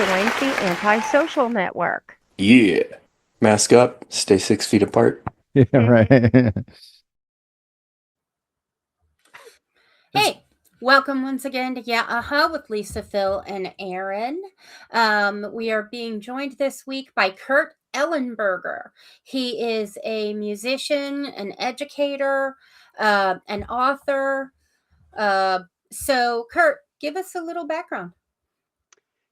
joins the Antisocial Network. Yeah. Mask up, stay 6 feet apart. Yeah, right. Hey, welcome once again to YUH with Lisa, Phil, and Aaron. We are being joined this week by Kurt Ellenberger. He is a musician, an educator, an author. So, Kurt, give us a little background.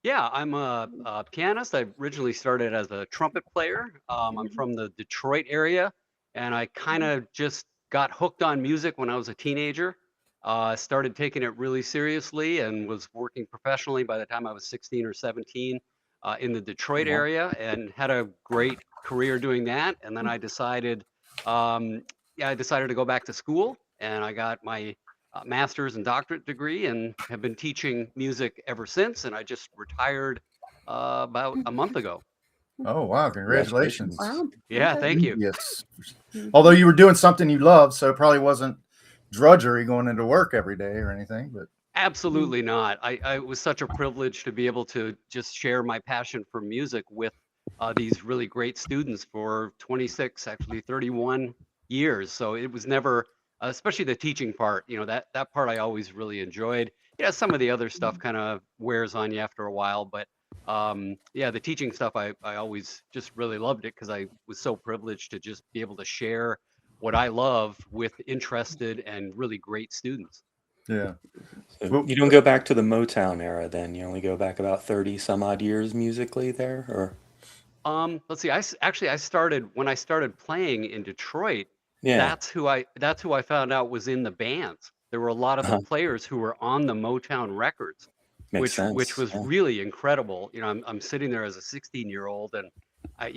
Yeah, I'm a pianist. I originally started as a trumpet player. I'm from the Detroit area, and I kind of just got hooked on music when I was a teenager. Started taking it really seriously and was working professionally by the time I was 16 or 17 in the Detroit area, and had a great career doing that. And then I decided, I decided to go back to school, and I got my master's and doctorate degree and have been teaching music ever since. And I just retired about a month ago. Oh, wow. Congratulations. Wow. Yeah, thank you. Yes. Although you were doing something you loved, so it probably wasn't drudgery going into work every day or anything, but Absolutely not. It was such a privilege to be able to just share my passion for music with these really great students for 26, actually 31 years. So it was never, especially the teaching part, that part I always really enjoyed. Yeah, some of the other stuff kind of wears on you after a while, but yeah, the teaching stuff, I always just really loved it because I was so privileged to just be able to share what I love with interested and really great students. yeah. So you don't go back to the Motown era then? You only go back about 30 some odd years musically there? Or Let's see. I started when I started playing in Detroit. yeah. That's who I found out was in the bands. There were a lot of the players who were on the Motown records, Makes sense. which was really incredible. I'm sitting there as a 16-year-old, and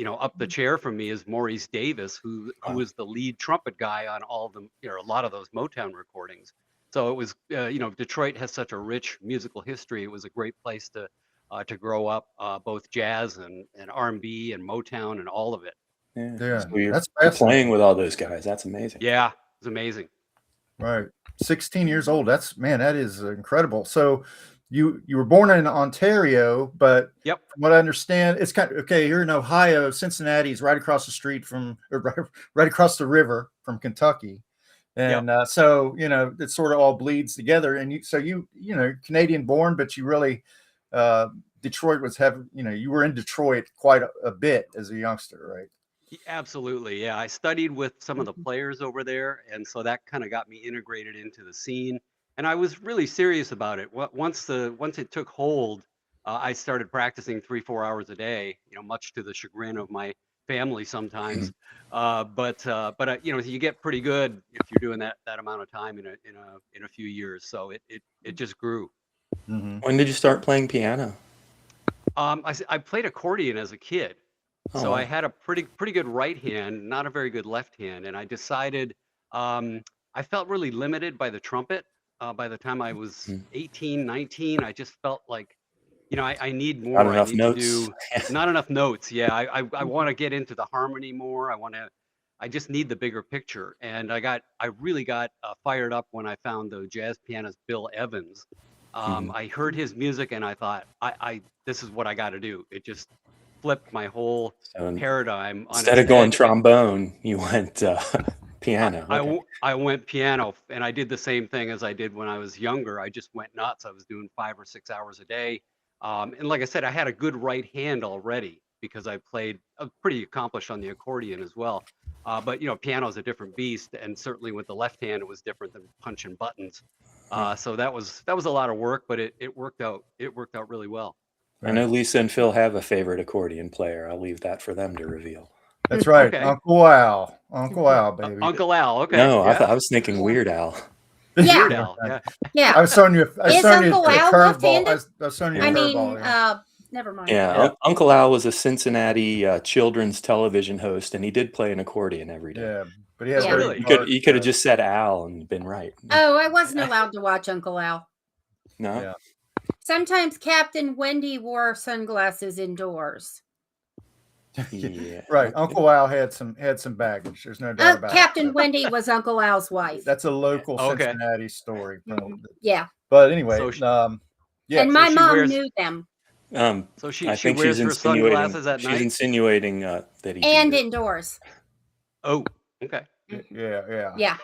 up the chair from me is Maurice Davis, who was the lead trumpet guy on all of them, a lot of those Motown recordings. So it was, Detroit has such a rich musical history. It was a great place to grow up, both jazz and R&B and Motown and all of it. Yeah. So you're That's playing fascinating. with all those guys. That's amazing. Yeah, it was amazing. Right. 16 years old. That is incredible. So you were born in Ontario, but Yep. from what I understand, it's kind of okay. You're in Ohio. Cincinnati is right across the street from, or right across the river from Kentucky. And so, it sort of all bleeds together. And you Canadian born, but you really, Detroit was you were in Detroit quite a bit as a youngster, right? Absolutely. Yeah. I studied with some of the players over there. And so that kind of got me integrated into the scene. And I was really serious about it. Once it took hold, I started practicing 3-4 hours a day, much to the chagrin of my family sometimes. But you get pretty good if you're doing that amount of time in a few years. So it just grew. Mm-hmm. When did you start playing piano? I played accordion as a kid. Oh, So wow. I had a pretty good right hand, not a very good left hand, and I decided I felt really limited by the trumpet. By the time I was 18, 19, I just felt like, I need more. Not enough I need notes. to do not enough notes. Yeah, I want to get into the harmony more. I just need the bigger picture. And I really got fired up when I found the jazz pianist Bill Evans. I heard his music and I thought, this is what I got to do. It just flipped my whole So paradigm on instead its of going head. trombone, you went piano. Okay. I went piano, and I did the same thing as I did when I was younger. I just went nuts. I was doing 5 or 6 hours a day. And like I said, I had a good right hand already because I played pretty accomplished on the accordion as well. But piano is a different beast, and certainly with the left hand, it was different than punching buttons. So that was a lot of work, but it worked out. It worked out really well. I know Lisa and Phil have a favorite accordion player. I'll leave that for them to reveal. That's right. Okay. Uncle Al, baby. Uncle Al. Okay. No, yeah. I was thinking Weird Al. Yeah. Weird Al. Yeah. Yeah. I was showing you Is Uncle Al curveball. left-handed? I was showing you a I mean, curveball. Yeah. never mind. Yeah, Uncle Al was a Cincinnati children's television host, and he did play an accordion every day. Yeah, but he had Yeah. very Really? You could have just said Al and been right. Oh, I wasn't allowed to watch Uncle Al. No. Yeah. Sometimes Captain Wendy wore sunglasses indoors. Yeah. Right. Okay. Uncle Al had some baggage. There's no doubt about Captain it. Wendy was Uncle Al's wife. That's a local Okay. Cincinnati story. Yeah. But anyway, So yeah. And my she mom wears- knew them. So I she think wears she's her insinuating sunglasses at she's night. insinuating that he beat And her. indoors. Oh, okay. Yeah. Yeah.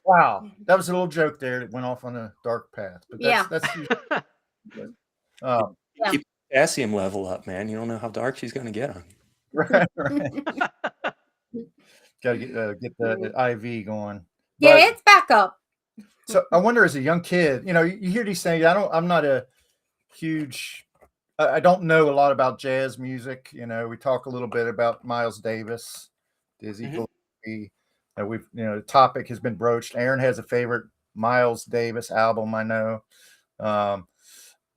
Wow, that was a little joke there that went off on a dark path. But Yeah. that's um, Yeah. Keep the potassium level up, man. You don't know how dark she's going to get on you. right. Got to get the IV going. Yeah, But it's back up. so I wonder, as a young kid, you hear these things. I'm not a huge. I don't know a lot about jazz music. We talk a little bit about Miles Davis, Dizzie, Gillespie. The topic has been broached. Aaron has a favorite Miles Davis album, I know.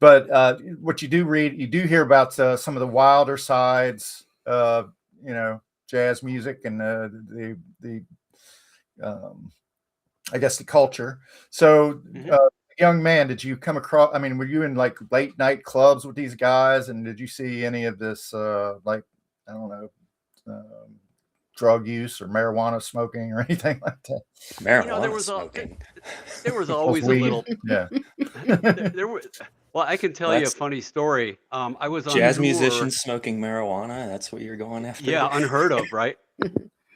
But what you do read, you do hear about some of the wilder sides of jazz music and the I guess the culture. So, young man, did you come across? I mean, were you in like late night clubs with these guys, and did you see any of this, like, I don't know, drug use or marijuana smoking or anything like that? Marijuana smoking. There was always a Weed. little. Yeah. there was. Well, I can tell you a funny story. I was on Jazz tour. musicians smoking marijuana. That's what you're going after. Yeah, unheard of, right?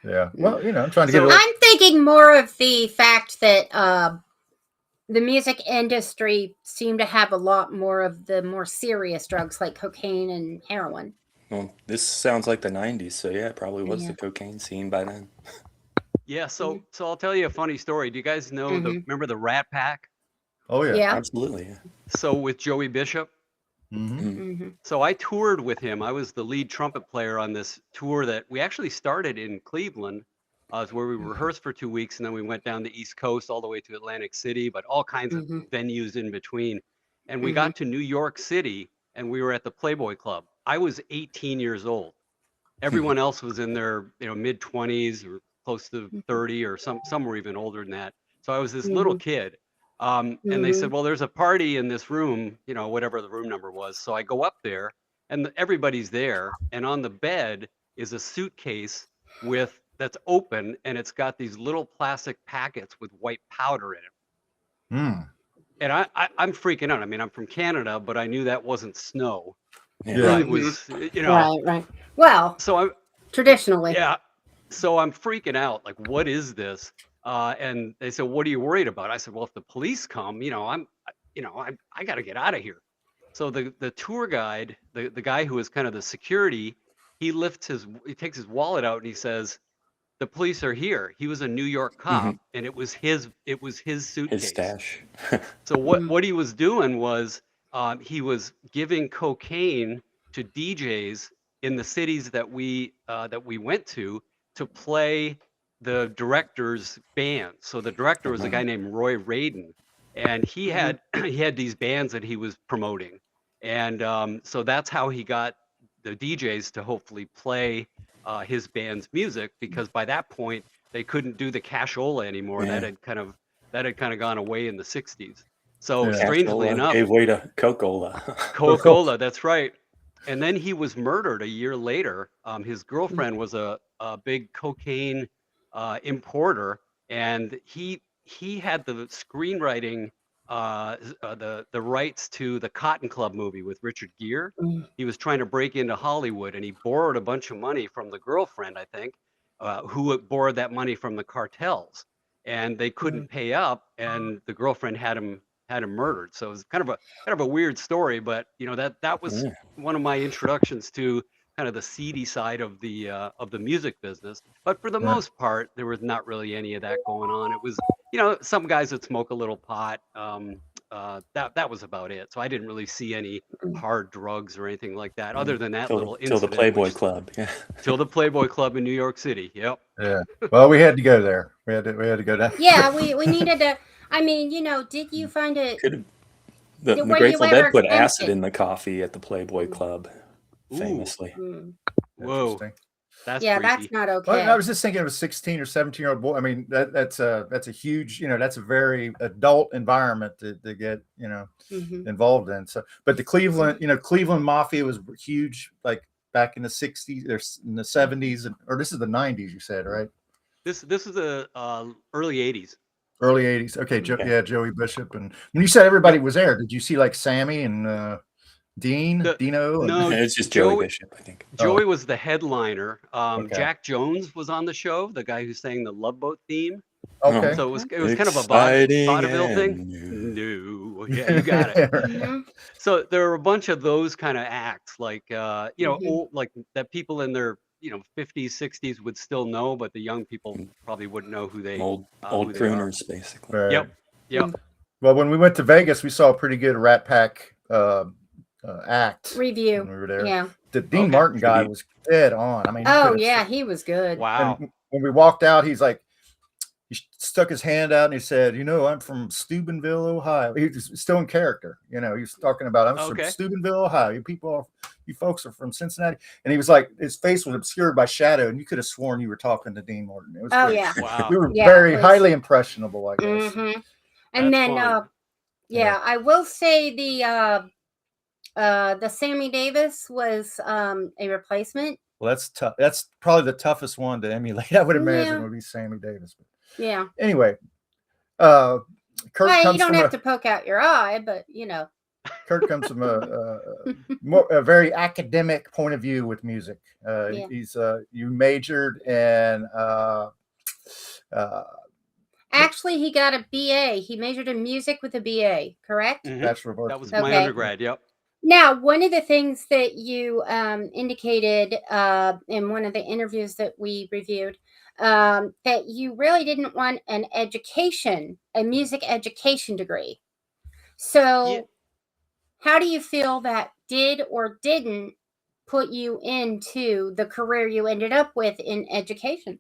Yeah. Well, I'm trying to get. I'm thinking more of the fact that the music industry seemed to have a lot more of the more serious drugs like cocaine and heroin. Well, this sounds like the 90s, so yeah, it probably was the cocaine scene by then. Yeah, so I'll tell you a funny story. Do you guys know remember the Rat Pack? Oh yeah. Yeah. Absolutely. Yeah. So with Joey Bishop. So I toured with him. I was the lead trumpet player on this tour that we actually started in Cleveland, where we rehearsed for 2 weeks, and then we went down the East Coast all the way to Atlantic City, but all kinds of venues in between. And we got to New York City, and we were at the Playboy Club. I was 18 years old. Everyone else was in their mid 20s or close to 30, or some were even older than that. So I was this little kid. And they said, well, there's a party in this room, whatever the room number was. So I go up there, and everybody's there. And on the bed is a suitcase that's open, and it's got these little plastic packets with white powder in it. And I'm freaking out. I mean, I'm from Canada, but I knew that wasn't snow. Yeah. It was, Right. Well, so traditionally. Yeah. So I'm freaking out. Like, what is this? And they said, what are you worried about? I said, well, if the police come, I got to get out of here. So the tour guide, the guy who is kind of the security, he takes his wallet out and he says, the police are here. He was a New York cop, and it was his suitcase. His stash. So what he was doing was he was giving cocaine to DJs in the cities that we went to play the director's band. So the director was a guy named Roy Radin, and he had these bands that he was promoting, and so that's how he got the DJs to hopefully play his band's music, because by that point they couldn't do the cashola anymore. Yeah. That had kind of gone away in the 60s. So Yeah. strangely enough, gave way to Coca-Cola. Coca-Cola, that's right. And then he was murdered a year later. His girlfriend was a big cocaine importer, and he had the screenwriting, the rights to the Cotton Club movie with Richard Gere. He was trying to break into Hollywood, and he borrowed a bunch of money from the girlfriend, I think, who borrowed that money from the cartels, and they couldn't pay up, and the girlfriend had him murdered. So it was kind of a weird story, but that was one of my introductions to kind of the seedy side of the music business. But for the most part, there was not really any of that going on. It was some guys that smoke a little pot. That was about it. So I didn't really see any hard drugs or anything like that, other than that little incident. Till the Playboy Club. Yeah. Till the Playboy Club in New York City. Yep. Yeah. Well, we had to go there. We had to go down. Yeah, we needed to. I mean, did you find it? The Were you Grateful ever Dead put tempted? acid in the coffee at the Playboy Club, famously. Whoa. Interesting. That's Yeah, freaky. that's not okay. Well, I was just thinking of a 16 or 17-year-old boy. I mean, that's a huge, that's a very adult environment to get, involved in. So, but the Cleveland Mafia was huge, like back in the 60s or in the 70s, or this is the 90s, you said, right? This is the early 80s. Early 80s. Okay. Joey Bishop. And when you said everybody was there, did you see like Sammy and Dino, and No, It's just Joey Joey Bishop, I think. Joey was the headliner. Okay. Jack Jones was on the show, the guy who sang the Love Boat theme. Okay. So it was kind of a Exciting vaudeville thing. and new. No, yeah, you got it. Mhm. So there are a bunch of those kind of acts, like Mhm. old, like that people in their 50s, 60s would still know, but the young people probably wouldn't know who they Old who they are. crooners, basically. Right. Yep. Yep. Well, when we went to Vegas, we saw a pretty good Rat Pack act Review. when we were there. Yeah. The Dean Okay. Martin guy was dead on. I mean, he Oh could've- yeah, he was good. Wow. And when we walked out, he's like, he stuck his hand out and he said, I'm from Steubenville, Ohio. He was still in character. He was talking about, I'm from Okay. Steubenville, Ohio. You folks are from Cincinnati. And he was like, his face was obscured by shadow, and you could have sworn you were talking to Dean Martin. It was Oh great. yeah. Wow. We were Yeah, very it was- highly impressionable, I guess. hmm And That's then fun. Yeah. I will say the Sammy Davis was a replacement. Well, that's tough. That's probably the toughest one to emulate, I would imagine, Yeah. would be Sammy Davis. But Yeah. anyway, Kurt Well, comes you don't from have to poke out your eye, but Kurt comes from a very academic point of view with music. Yeah. He's you majored in actually he got a BA. He majored in music with a BA, correct? Mhm. Bachelor of Arts. That was Okay. my undergrad. Yep. Now, one of the things that you indicated in one of the interviews that we reviewed, that you really didn't want a music education degree. So, Yeah. how do you feel that did or didn't put you into the career you ended up with in education?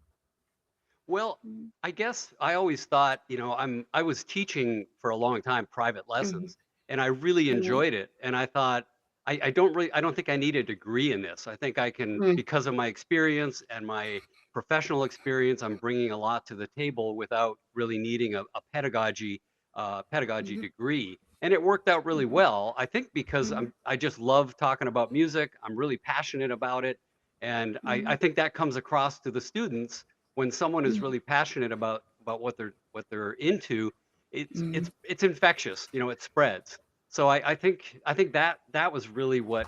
Well, I guess I always thought, I was teaching for a long time private lessons, and I really Mhm. enjoyed it. And I thought, I don't think I need a degree in this. I think I can, Mm. because of my experience and my professional experience, I'm bringing a lot to the table without really needing a pedagogy Mhm. degree. And it worked out really Mhm. well. I think because Mhm. I just love talking about music. I'm really passionate about it, and I think that comes across to the students. When someone is Mhm. really passionate about what they're into, Mhm. it's infectious. It spreads. So I think that was really what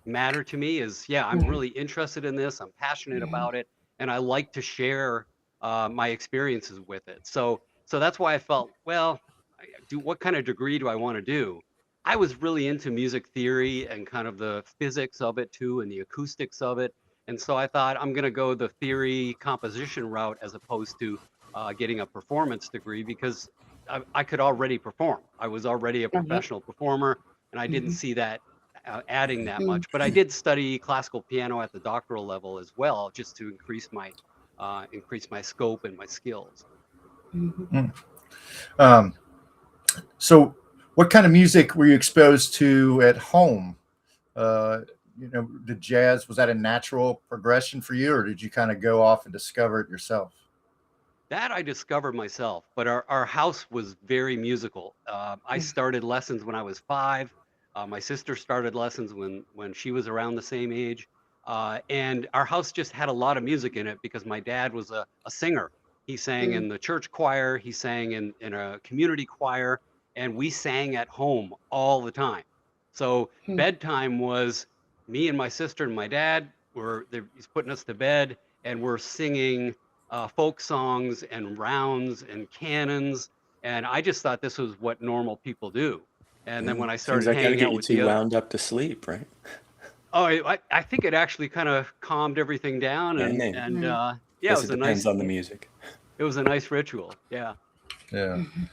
mattered to me is, yeah, I'm Mhm. really interested in this. I'm passionate Mhm. about it, and I like to share my experiences with it. So that's why I felt, well, what kind of degree do I want to do? I was really into music theory and kind of the physics of it too, and the acoustics of it. And so I thought I'm going to go the theory composition route as opposed to getting a performance degree, because I could already perform. I was already a Mhm. professional performer, and I didn't Mhm. see that adding that Mhm. much. But I did study classical piano at the doctoral level as well, just to increase my scope and my skills. Mhm. Um, so, what kind of music were you exposed to at home? The jazz, was that a natural progression for you, or did you kind of go off and discover it yourself? That I discovered myself, but our house was very musical. I started lessons when I was 5. My sister started lessons when she was around the same age. And our house just had a lot of music in it because my dad was a singer. He sang in the church choir, he sang in a community choir, and we sang at home all the time. So Mhm. bedtime was me and my sister and my dad he's putting us to bed, and we're singing folk songs and rounds and canons. And I just thought this was what normal people do. And then when I Seems started like that'll hanging get out you with the too other, wound up to sleep, right? I think it actually kind of calmed everything down. Yeah, And, maybe. and Mhm. yeah, Guess it depends on the music. it was a nice ritual. Yeah. Yeah. Mhm.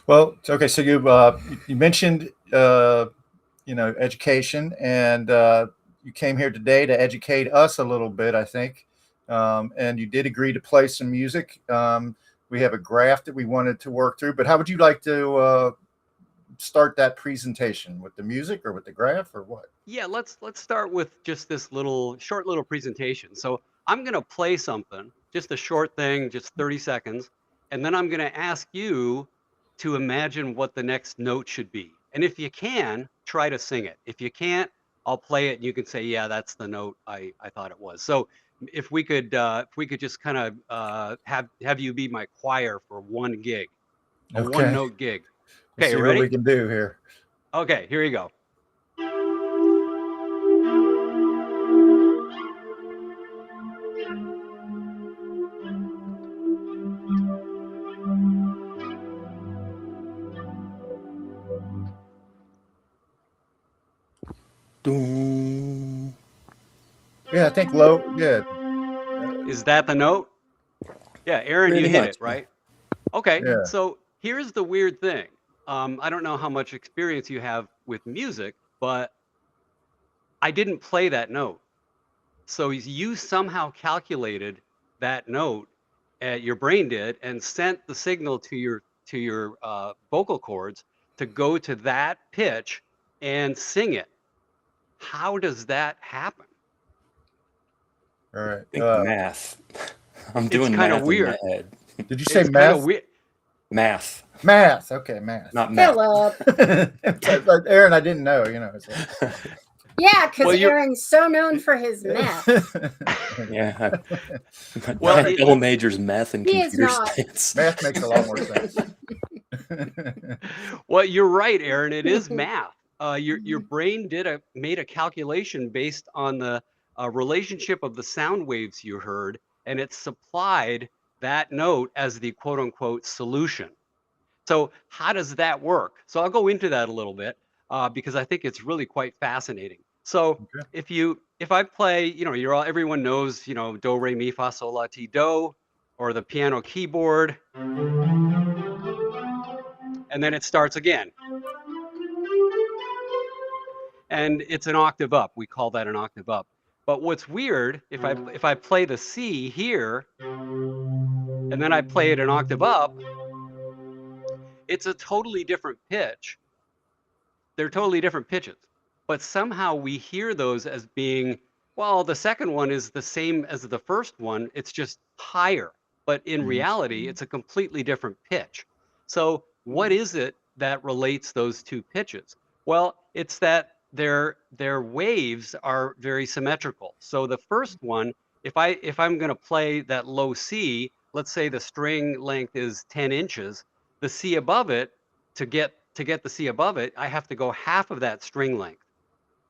Well, okay. So you mentioned education, and you came here today to educate us a little bit, I think. And you did agree to play some music. We have a graph that we wanted to work through, but how would you like to start that presentation, with the music or with the graph or what? Yeah, let's start with just this short little presentation. So I'm going to play something, just a short thing, just 30 seconds, and then I'm going to ask you to imagine what the next note should be. And if you can, try to sing it. If you can't, I'll play it and you can say, yeah, that's the note I thought it was. So if we could just kind of have you be my choir for one gig, a one Okay. note gig. Let's Okay, see what we ready? can do here. Okay, here you go. Doom. Yeah, I think low. Yeah. Is that the note? Yeah, Aaron, you Pretty hit much, it, right? Okay, Yeah. so here's the weird thing. I don't know how much experience you have with music, but I didn't play that note. So you somehow calculated that note, your brain did, and sent the signal to your vocal cords to go to that pitch and sing it. How does that happen? All right. I think math. I'm It's doing kind of math in my weird. head. Did you say It's kind of math? weird. Math, Math. Okay, math. not math. Philip. But Aaron, I didn't know. You know. So. Yeah, because Well, you're- Aaron's so known for his math. Yeah. Well, I double majors math and He is computer not. science. Math makes a lot more sense. Well, you're right, Aaron. It is math. Your brain made a calculation based on the relationship of the sound waves you heard, and it supplied that note as the quote unquote solution. So how does that work? So I'll go into that a little bit because I think it's really quite fascinating. So Okay. if I play, everyone knows, do, re, mi, fa, sol, la, ti, do, or the piano keyboard, and then it starts again. And it's an octave up. We call that an octave up. But what's weird, if I play the C here, and then I play it an octave up, it's a totally different pitch. They're totally different pitches. But somehow we hear those as being, well, the second one is the same as the first one, it's just higher. But in reality, it's a completely different pitch. So what is it that relates those two pitches? Well, it's that their waves are very symmetrical. So the first one, if I'm going to play that low C, let's say the string length is 10 inches, the C above it, to get the C above it, I have to go half of that string length.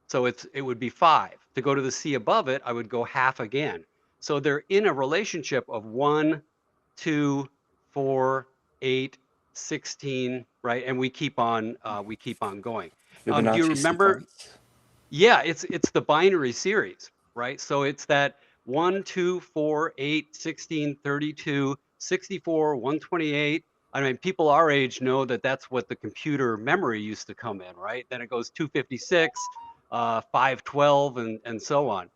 So it would be 5. To go to the C above it, I would go half again. So they're in a relationship of 1, 2, 4, 8, 16, right? And we keep on going. Do you Fibonacci remember? sequence. Yeah, it's the binary series, right? So it's that 1, 2, 4, 8, 16, 32, 64, 128. I mean, people our age know that that's what the computer memory used to come in, right? Then it goes 256, 512, and so on.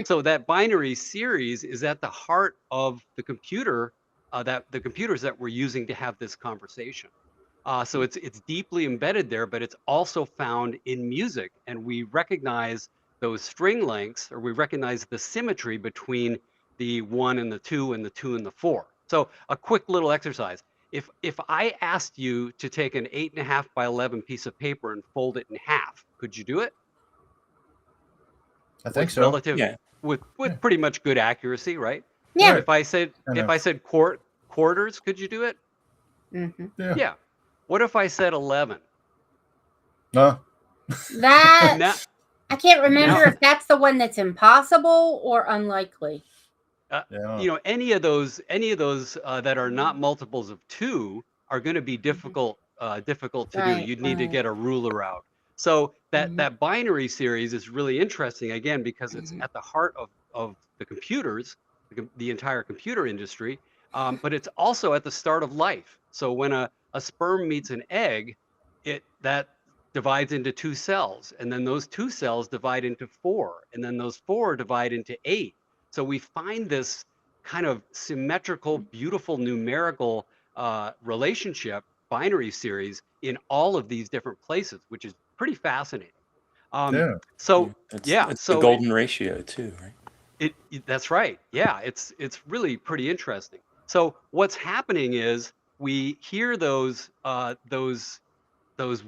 So that binary series is at the heart of the computer, the computers that we're using to have this conversation. So it's deeply embedded there, but it's also found in music, and we recognize those string lengths, or we recognize the symmetry between the 1 and the 2 and the 2 and the 4. So a quick little exercise. If I asked you to take an 8.5 by 11 piece of paper and fold it in half, could you do it? I think With so. Yeah. with pretty much good accuracy, right? Yeah. Right. If I said quarters, could you do it? Mm-hmm. Yeah. Yeah. What if I said 11? No. That Now, I can't remember now- if that's the one that's impossible or unlikely. Yeah. any of those that are not multiples of 2 are going to be difficult to do. Right, You'd need to right. get a ruler out. So Mhm. that binary series is really interesting, again, because it's Mhm. at the heart of the computers, the entire computer industry, but it's also at the start of life. So when a sperm meets an egg, that divides into 2 cells, and then those 2 cells divide into 4, and then those 4 divide into 8. So we find this kind of symmetrical, beautiful numerical relationship, binary series, in all of these different places, which is pretty fascinating. Yeah. So It's yeah, the so golden ratio too, right? that's right. Yeah, it's really pretty interesting. So what's happening is we hear those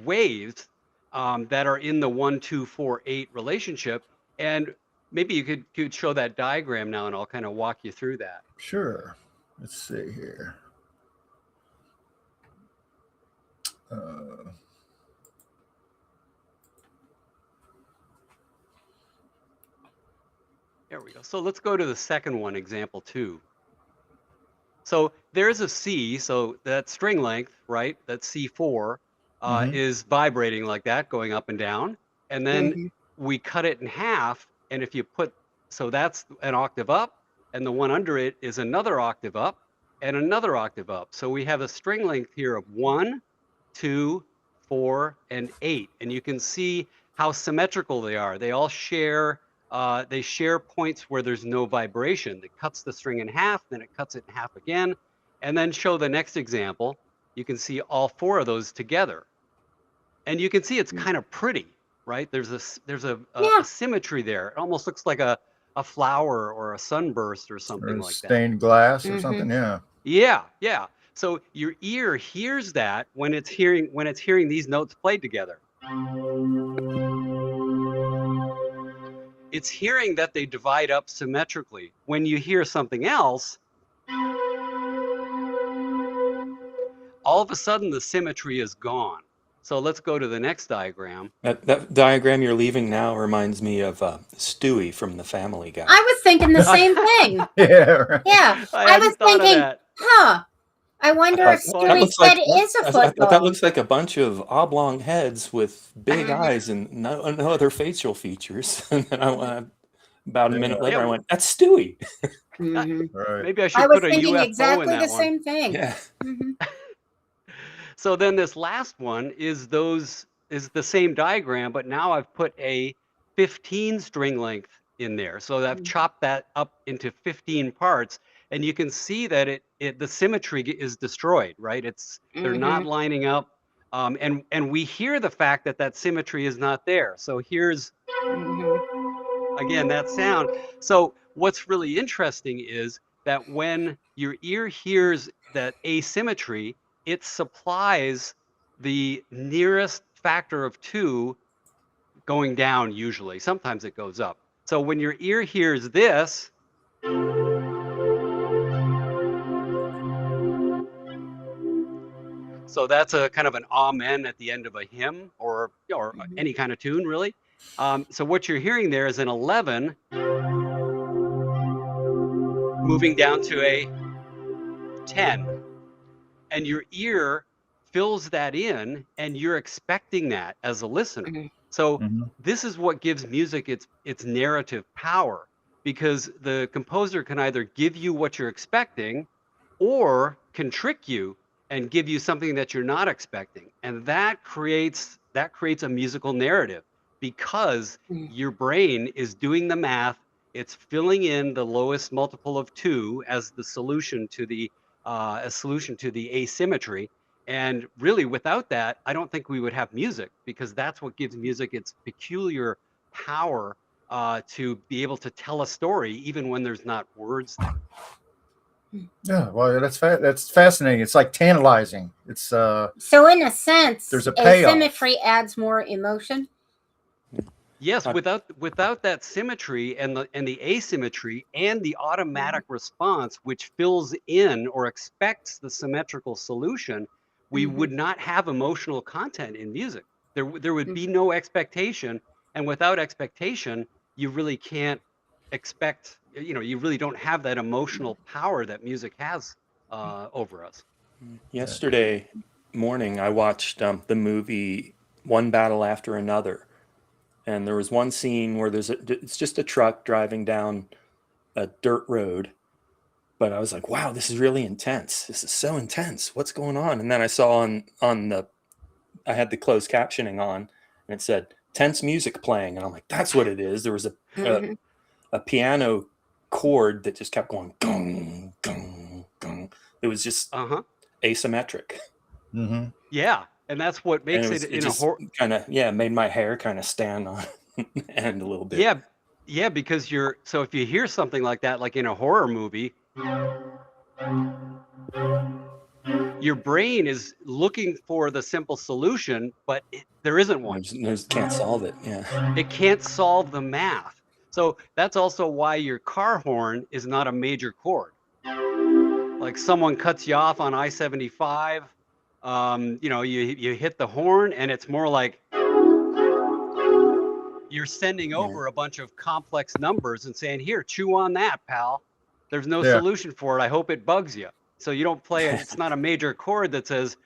waves that are in the 1, 2, 4, 8 relationship, and maybe you could show that diagram now, and I'll kind of walk you through that. Sure. Let's see here. There we go. So let's go to the second one, example 2. So there's a C, so that string length, right? That C4 Mhm. is vibrating like that, going up and down. And then we cut it in half, and if you put, so that's an octave up, and the one under it is another octave up and another octave up. So we have a string length here of 1, 2, 4, and 8, and you can see how symmetrical they are. They all share they share points where there's no vibration. It cuts the string in half, then it cuts it in half again, and then show the next example. You can see all 4 of those together, and you can see it's kind of pretty, right? There's a symmetry there. It almost looks like a flower or a sunburst or something Or like that. stained glass or something. Yeah. Yeah. So your ear hears that when it's hearing these notes played together. It's hearing that they divide up symmetrically. When you hear something else, all of a sudden the symmetry is gone. So let's go to the next diagram. That diagram you're leaving now reminds me of Stewie from The Family Guy. I was thinking the same thing. Yeah. Right. Yeah. I was hadn't thought of thinking, that. I wonder if Stewie's head is a I thought football. that looks like a bunch of oblong heads with big eyes and no other facial features. And then about a minute later, I went, "That's Stewie." Right. Maybe I should I was put a thinking UFO exactly in that the one. same thing. Yeah. So then this last one is the same diagram, but now I've put a 15 string length in there. So I've chopped that up into 15 parts, and you can see that the symmetry is destroyed, right? They're not lining up, and we hear the fact that symmetry is not there. So here's again that sound. So what's really interesting is that when your ear hears that asymmetry, it supplies the nearest factor of 2 going down usually. Sometimes it goes up. So when your ear hears this, so that's a kind of an amen at the end of a hymn or any kind of tune, really. So what you're hearing there is an 11 moving down to a 10. And your ear fills that in, and you're expecting that as a listener. So this is what gives music its narrative power, because the composer can either give you what you're expecting or can trick you and give you something that you're not expecting. And that creates a musical narrative, because your brain is doing the math. It's filling in the lowest multiple of 2 as the solution to the asymmetry. And really, without that, I don't think we would have music, because that's what gives music its peculiar power to be able to tell a story even when there's not words there. Yeah, well, that's fascinating. It's like tantalizing. It's so in a sense, there's a payoff. Asymmetry adds more emotion. Yes, without that symmetry and the asymmetry and the automatic response, which fills in or expects the symmetrical solution, we would not have emotional content in music. There would be no expectation, and without expectation, you really can't expect. You really don't have that emotional power that music has over us. Yesterday morning, I watched the movie One Battle After Another. And there was one scene where it's just a truck driving down a dirt road. But I was like, wow, this is really intense. This is so intense. What's going on? And then I saw I had the closed captioning on, and it said tense music playing. And I'm like, that's what it is. There was a piano chord that just kept going, gung, gung, gung. It was just asymmetric. Yeah. And that's what makes it in a horror kind of made my hair kind of stand on end a little bit. Yeah, because so if you hear something like that, like in a horror movie, your brain is looking for the simple solution, but there isn't one. Can't solve it. Yeah, it can't solve the math. So that's also why your car horn is not a major chord. Like someone cuts you off on I-75. You hit the horn, and it's more like you're sending over a bunch of complex numbers and saying, here, chew on that, pal. There's no solution for it. I hope it bugs you. So you don't play it. It's not a major chord that says,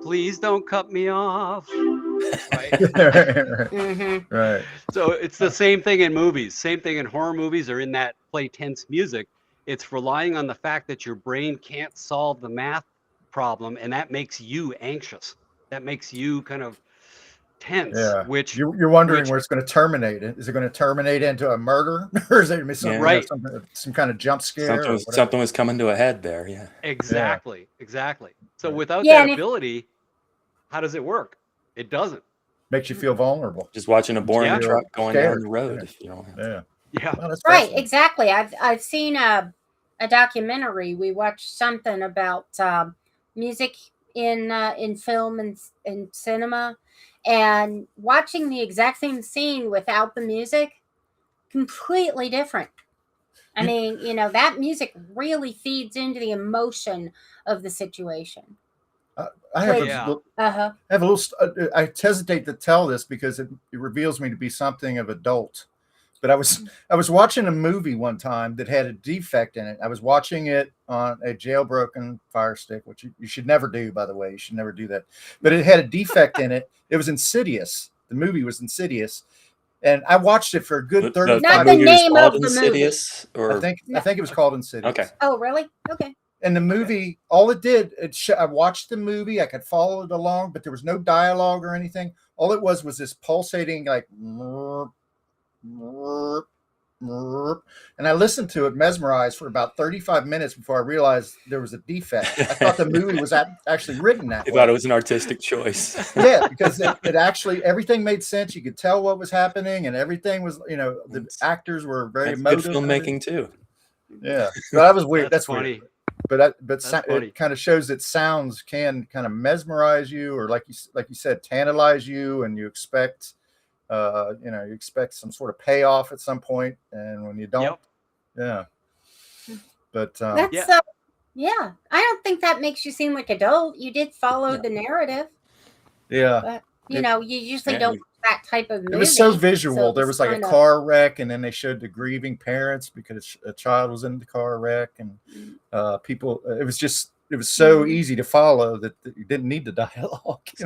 please don't cut me off. Right. Mm-hmm. Right. So it's the same thing in movies, same thing in horror movies or in that play tense music. It's relying on the fact that your brain can't solve the math problem, and that makes you anxious. That makes you kind of tense, Yeah. which You're wondering where it's going to terminate. Is it going to terminate into a murder, or is it going to be some, Right. some kind of jump scare? Something was coming to a head there. Yeah. exactly. So Right. without Yeah, that and if- ability, how does it work? It doesn't. Makes you feel vulnerable. Just watching a boring Yeah. truck going Scared. down the road. If you don't have Yeah. Yeah. Well, that's Right, fascinating. exactly. I've seen a documentary. We watched something about music in film and in cinema, and watching the exact same scene without the music, completely different. I mean, that music really feeds into the emotion of the situation. I have Yeah. Uh-huh. I have a little. I hesitate to tell this because it reveals me to be something of adult. But I was watching a movie one time that had a defect in it. I was watching it on a jailbroken Fire Stick, which you should never do, by the way. You should never do that. But it had a defect in it. It was Insidious. The movie was Insidious, and I watched it for a good 35 Not the movie was name called of the Insidious, or I think it was called Insidious. Okay. Oh, really? Okay. And the movie, all it did, I watched the movie. I could follow it along, but there was no dialogue or anything. All it was this pulsating, like, and I listened to it mesmerized for about 35 minutes before I realized there was a defect. I thought the movie was actually written that You way. thought it was an artistic choice. Yeah, because it actually, everything made sense. You could tell what was happening, and everything was, the actors were very That's good emotive. filmmaking too. Yeah, so that was weird. That's funny. weird. But That's funny. it kind of shows that sounds can kind of mesmerize you, or like you said, tantalize you, and you expect, you expect some sort of payoff at some point, and when you don't, Yep. yeah. But That's Yeah. yeah. I don't think that makes you seem like adult. You did follow the narrative. yeah, But It- you usually yeah, don't watch that type of movie. it was so visual. so it There was like a kinda- car wreck, and then they showed the grieving parents because a child was in the car wreck, and people. It was so easy to follow that you didn't need the dialogue. So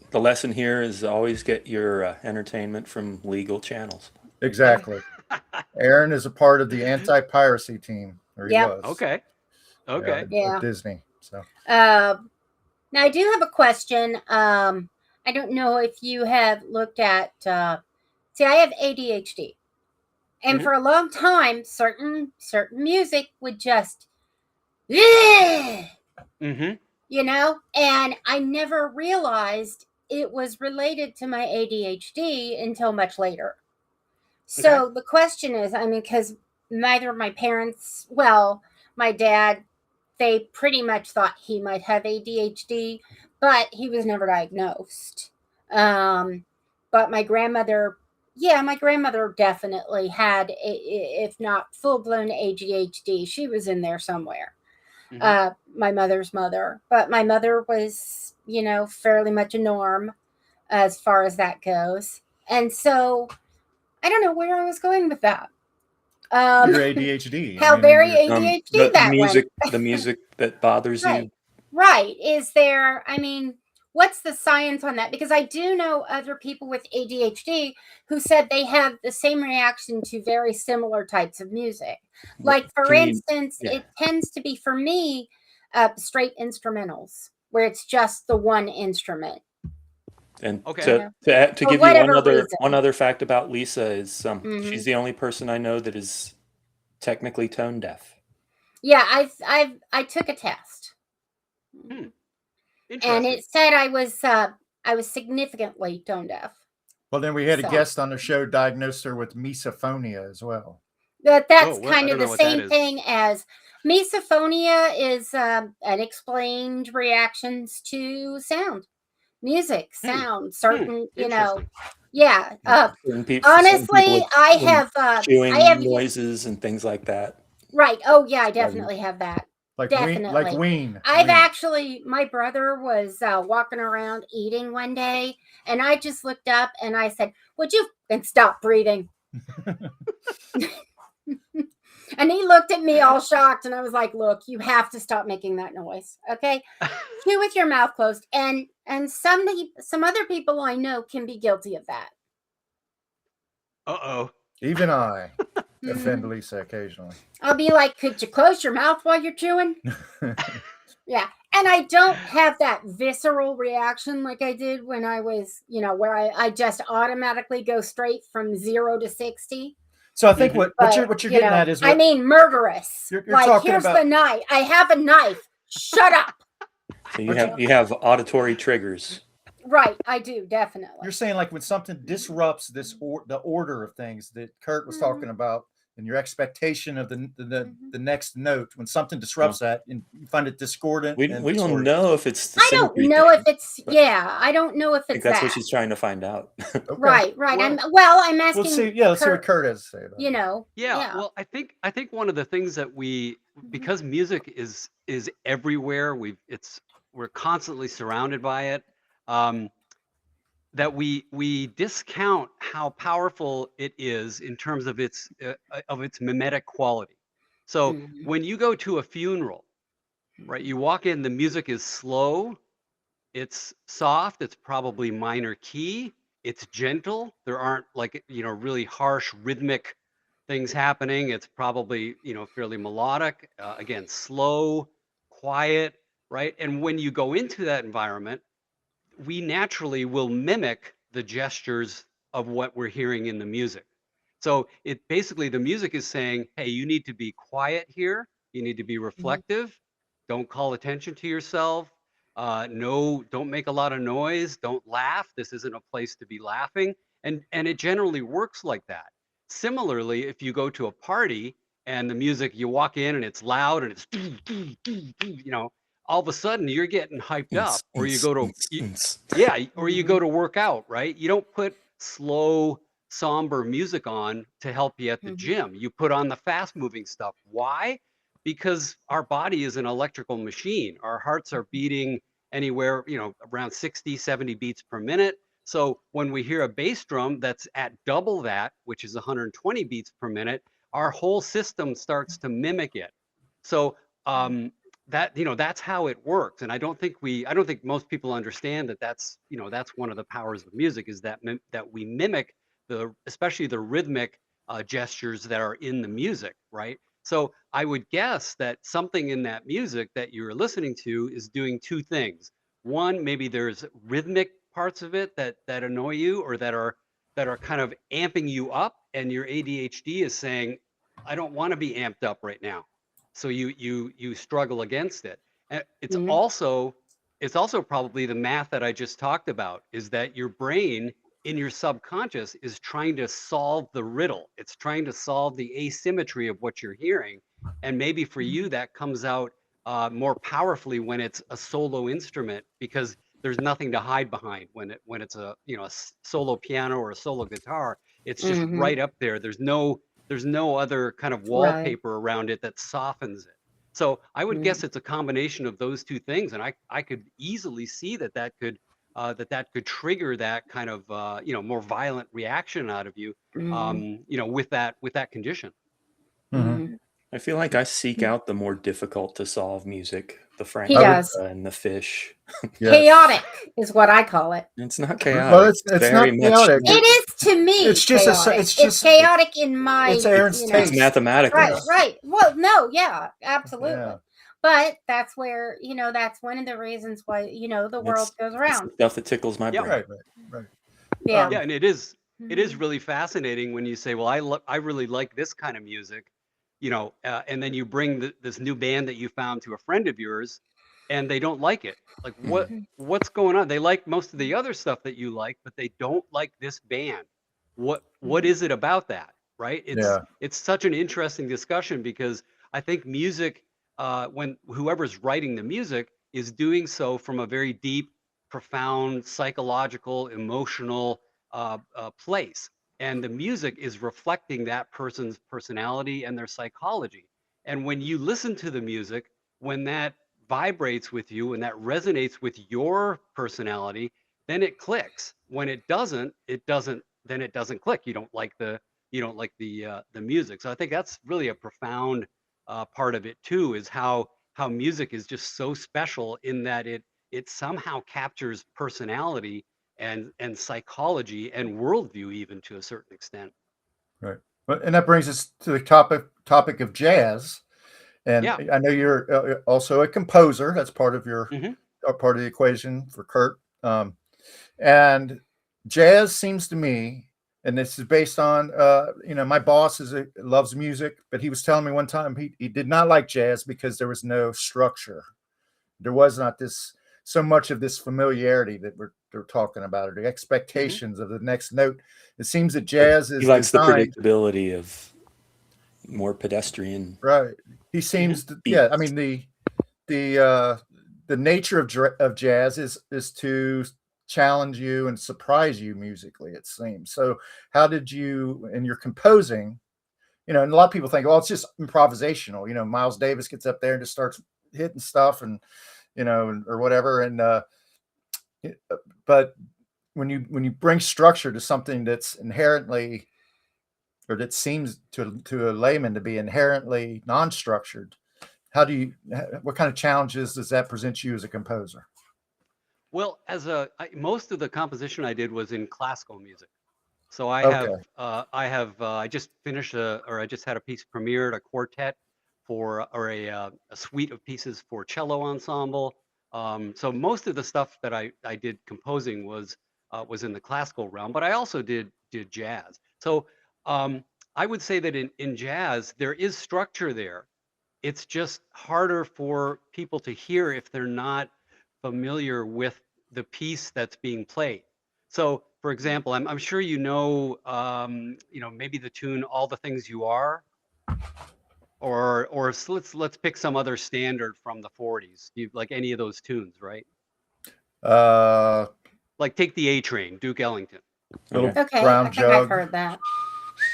the lesson here is always get your entertainment from legal channels. Exactly. Aaron is a part of the anti-piracy team, or he Yep. was. Okay. Okay. Yeah. At Disney. So Now I do have a question. I don't know if you have looked at. See, I have ADHD, and Mhm. for a long time, certain music would just, and I never realized it was related to my ADHD until much later. So the question is, I mean, because neither of my parents, well, my dad, they pretty much thought he might have ADHD, but he was never diagnosed. But my grandmother definitely had, if not full-blown ADHD, she was in there somewhere. My mother's mother, but my mother was, fairly much a norm as far as that goes. And so I don't know where I was going with that. your ADHD. How very ADHD that music, went. the music that bothers you. Right. Is there, what's the science on that? Because I do know other people with ADHD who said they have the same reaction to very similar types of music. Like, for instance, it tends to be, for me, straight instrumentals, where it's just the one instrument. And Okay. to give you one other fact about Lisa is she's the only person I know that is technically tone deaf. Yeah, I took a test. Interesting. And it said I was significantly tone deaf. Well, then we had a guest on the show diagnosed her with misophonia as well. That's kind of the same thing as misophonia is unexplained reactions to sound, music, sound, certain, yeah. Honestly, I have chewing noises and things like that. Right. Oh yeah, I definitely have that. Like Definitely. like Ween. I've actually, my brother was walking around eating one day, and I just looked up and I said, "Would you stop breathing?" And he looked at me all shocked, and I was like, look, you have to stop making that noise. Okay. Chew with your mouth closed. And some other people I know can be guilty of that. Uh-oh. Even I offend Mhm. Lisa occasionally. I'll be like, could you close your mouth while you're chewing? Yeah. And I don't have that visceral reaction like I did when I was, where I just automatically go straight from 0 to 60. So I think Mhm. what you're getting at is I what mean, murderous. you're Like, talking here's about. the knife. I have a knife. Shut up. So you have auditory triggers. Right. I do. Definitely. You're saying like when something disrupts the order of things that Kurt was talking about, and your expectation of the next note, when something disrupts that, and you find it discordant. We don't know if it's the I don't symmetry know thing, if it's but I don't know if I think it's that's that. what she's trying to find out. Okay. Right. Well, I'm asking. Let's see. Yeah, let's see what Kurt has to say about it. Yeah, well, I think one of the things that because music is everywhere, we're constantly surrounded by it, that we discount how powerful it is in terms of its mimetic quality. So when you go to a funeral, right, you walk in, the music is slow, it's soft, it's probably minor key, it's gentle. There aren't really harsh rhythmic things happening. It's probably fairly melodic. Again, slow, quiet, right? And when you go into that environment, we naturally will mimic the gestures of what we're hearing in the music. So the music is saying, hey, you need to be quiet here. You need to be reflective. Don't call attention to yourself. No, don't make a lot of noise. Don't laugh. This isn't a place to be laughing. And it generally works like that. Similarly, if you go to a party and the music, you walk in and it's loud and it's, all of a sudden you're getting hyped up, or you go to work out, right? You don't put slow, somber music on to help you at the gym. You put on the fast moving stuff. Why? Because our body is an electrical machine. Our hearts are beating anywhere, around 60, 70 beats per minute. So when we hear a bass drum that's at double that, which is 120 beats per minute, our whole system starts to mimic it. So that's how it works. And I don't think most people understand that that's one of the powers of music, is that we mimic especially the rhythmic gestures that are in the music, right? So I would guess that something in that music that you're listening to is doing two things. One, maybe there's rhythmic parts of it that annoy you, or that are kind of amping you up, and your ADHD is saying, I don't want to be amped up right now. So you struggle against it. And it's also probably the math that I just talked about, is that your brain in your subconscious is trying to solve the riddle. It's trying to solve the asymmetry of what you're hearing. And maybe for you that comes out more powerfully when it's a solo instrument, because there's nothing to hide behind when it's a solo piano or a solo guitar. It's just right up there. There's no other kind of wallpaper around it that softens it. So I would guess it's a combination of those two things, and I could easily see that could trigger that kind of more violent reaction out of you, with that condition. I feel like I seek out the more difficult to solve music, the Frank He does. and the Fish. Yes. Chaotic is what I call it. It's not chaotic. Well, it's very not much chaotic. It is to me. It's just chaotic. it's chaotic in my. It's Aaron's taste. It's mathematical. Right. Well, no, yeah, absolutely. Yeah. But that's where that's one of the reasons why the world goes It's around. the stuff that tickles my brain. Right. Yeah. Yeah, and it is really fascinating when you say, well, I really like this kind of music, and then you bring this new band that you found to a friend of yours, and they don't like it. Like, what's going on? They like most of the other stuff that you like, but they don't like this band. What is it about that? Right? It's such an interesting discussion, because I think music, when whoever's writing the music is doing so from a very deep, profound, psychological, emotional place. And the music is reflecting that person's personality and their psychology. And when you listen to the music, when that vibrates with you and that resonates with your personality, then it clicks. When it doesn't, then it doesn't click. You don't like the you don't like the music. So I think that's really a profound part of it too, is how music is just so special in that it somehow captures personality and psychology and worldview even to a certain extent. Right. But and that brings us to the topic of jazz. And Yeah. I know you're also a composer. That's part of your part of the equation for Kurt. And jazz seems to me, and this is based on my boss loves music, but he was telling me one time he did not like jazz because there was no structure. There was not so much of this familiarity that we're talking about, or the expectations of the next note. It seems that jazz is He likes designed, the predictability of more pedestrian. right. He seems to, I mean, the nature of jazz is to challenge you and surprise you musically, it seems. So how did you, in your composing, and a lot of people think, oh, it's just improvisational. Miles Davis gets up there and just starts hitting stuff and or whatever. And but when you bring structure to something that's inherently, or that seems to a layman to be inherently non-structured, what kind of challenges does that present you as a composer? Well, most of the composition I did was in classical music. So I just finished I just had a piece premiered, a quartet or a suite of pieces for cello ensemble. So most of the stuff that I did composing was in the classical realm, but I also did jazz. So I would say that in jazz there is structure there. It's just harder for people to hear if they're not familiar with the piece that's being played. So, for example, I'm sure maybe the tune "All the Things You Are," or let's pick some other standard from the 40s. You like any of those tunes, right? Like take the A Train, Duke Ellington. Okay, brown I think jug. I've heard that.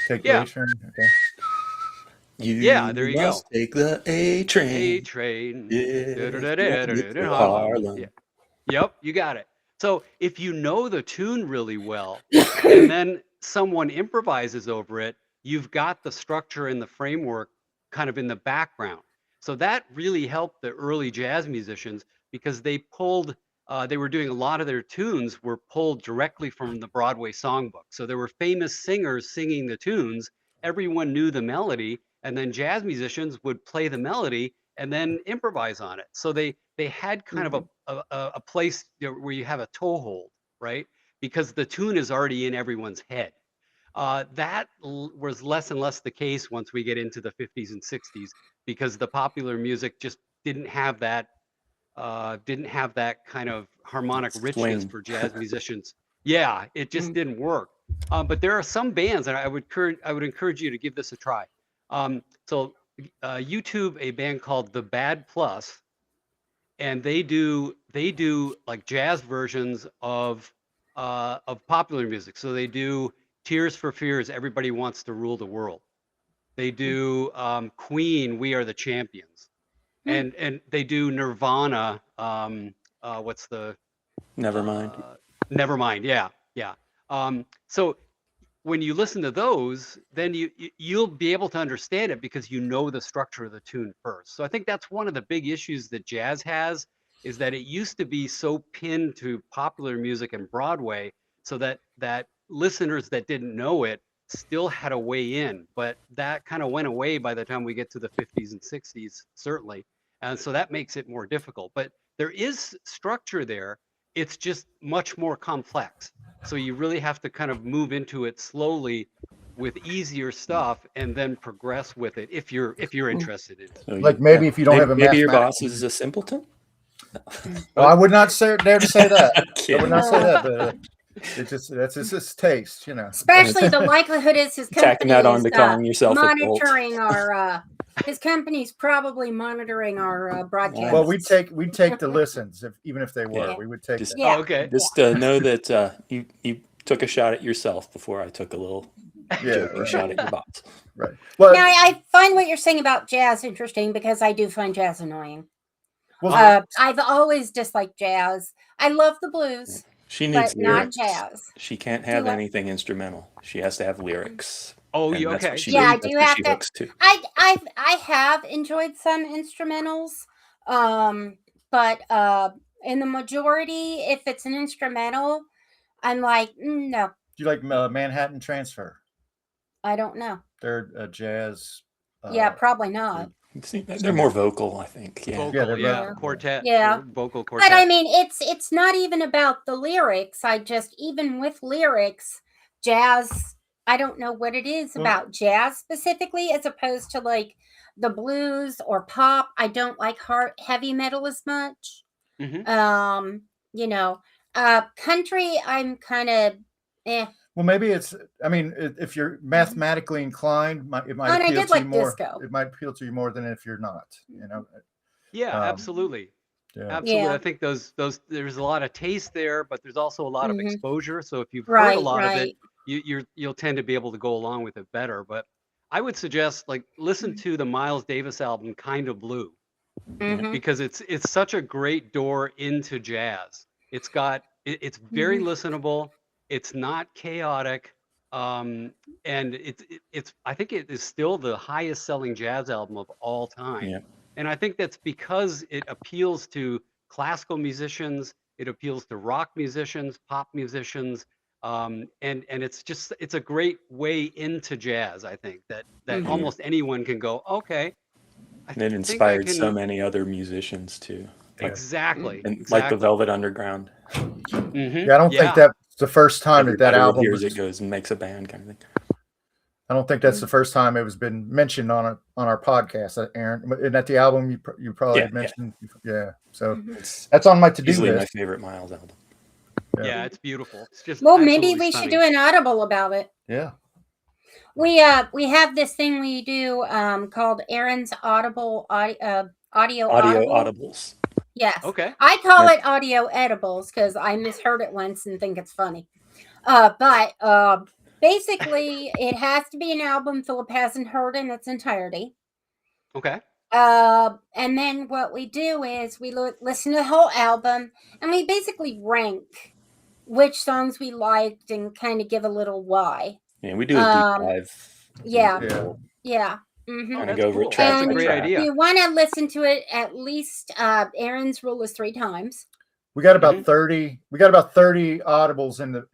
Take the A Train. Okay. There you go. Take the A Train. A Train. Yeah, Harlem. Yeah. Yep, you got it. So if you know the tune really well, and then someone improvises over it, you've got the structure and the framework kind of in the background. So that really helped the early jazz musicians because they were doing a lot of their tunes were pulled directly from the Broadway songbook. So there were famous singers singing the tunes. Everyone knew the melody, and then jazz musicians would play the melody and then improvise on it. So they had kind of a place where you have a toehold, right? Because the tune is already in everyone's head. That was less and less the case once we get into the 50s and 60s because the popular music just didn't have that kind of harmonic richness for jazz musicians. Yeah, it just didn't work. But there are some bands, and I would encourage you to give this a try. So YouTube a band called The Bad Plus, and they do like jazz versions of popular music. So they do Tears for Fears, Everybody Wants to Rule the World. They do Queen, We Are the Champions, and they do Nirvana. What's the Nevermind. Nevermind. Yeah. So when you listen to those, then you'll be able to understand it because you know the structure of the tune first. So I think that's one of the big issues that jazz has, is that it used to be so pinned to popular music and Broadway, so that listeners that didn't know it still had a way in, but that kind of went away by the time we get to the 50s and 60s, certainly. And so that makes it more difficult. But there is structure there. It's just much more complex. So you really have to kind of move into it slowly with easier stuff and then progress with it if you're interested in it. So Like maybe if you don't have a maybe your mathematics- boss is a simpleton. Well, I would not dare to say that. I Kidding. would not say that, but that's just his taste, Especially the likelihood is his Tacking company that on is to calling yourself a cult. monitoring our. His company's probably monitoring our broadcast. Well, we'd take the listens even if they were. Yeah. We would take. Just- that. Yeah. Oh, okay. Just know that you took a shot at yourself before I took a little joking right. shot at your boss. Right. Well, Now, I find what you're saying about jazz interesting because I do find jazz annoying. well, I've always disliked jazz. I love the blues, She needs but not lyrics. jazz. She can't have Do what? anything instrumental. She has to have lyrics. Oh, And you that's what okay? she Yeah, I that's do what have she to. hooks to. I have enjoyed some instrumentals, but in the majority, if it's an instrumental, I'm like, no, Do you like Manhattan Transfer? I don't know. They're a jazz. Yeah, probably not. See, they're more vocal, I think. Yeah. Yeah, Vocal, they're yeah, vocal. quartet, Yeah. or vocal But I quartet. mean, it's not even about the lyrics. I just, even with lyrics, jazz, I don't know what it is Well- about jazz specifically, as opposed to like the blues or pop. I don't like heavy metal as much. Mhm. You know, country, I'm kind of Well, maybe it's. I mean, if you're mathematically inclined, it might And I appeal did to you like more. disco. It might appeal to you more than if you're not. You know. Yeah, Um, absolutely. Yeah. Absolutely. Yeah. I think those there's a lot of taste there, but there's also a lot of Mhm. exposure. So if you've heard a Right, lot of it, right. you'll tend to be able to go along with it better. But I would suggest like listen to the Miles Davis album Kind of Blue, Mhm. because it's such a great door into jazz. It's very listenable. It's not chaotic. And it's I think it is still the highest selling jazz album of all time. Yeah. And I think that's because it appeals to classical musicians, it appeals to rock musicians, pop musicians, and it's a great way into jazz. I think that Mhm. almost anyone can go, okay, I And it think I inspired so can. many other musicians too. Exactly, And like the exactly. Velvet Underground. Yeah, I don't think Yeah. that's the first time that Everybody that album hears was. it goes and makes a band kind of thing. I don't think that's the first time it was been mentioned on our podcast, Aaron. Isn't that the album you probably Yeah, yeah. mentioned? Yeah. So It's that's on my to-do easily my list. favorite Miles album. Yeah, it's beautiful. It's just Well, maybe absolutely we should stunning. do an audible about it. Yeah. We have this thing we do called Aaron's audible audio Audio audible. audibles. Yes. Okay. I call it audio edibles because I misheard it once and think it's funny. But basically, it has to be an album Philip hasn't heard in its entirety. Okay. And then what we do is we listen to the whole album and we basically rank which songs we liked and kind of give a little why. Yeah, we do a deep dive. Yeah. Yeah. Mm-hmm. Oh, Kind of that's go over cool. it track That's a by great track. idea. You want to listen to it at least. Aaron's rule is 3 times. We got about 30. We got about 30 audibles in the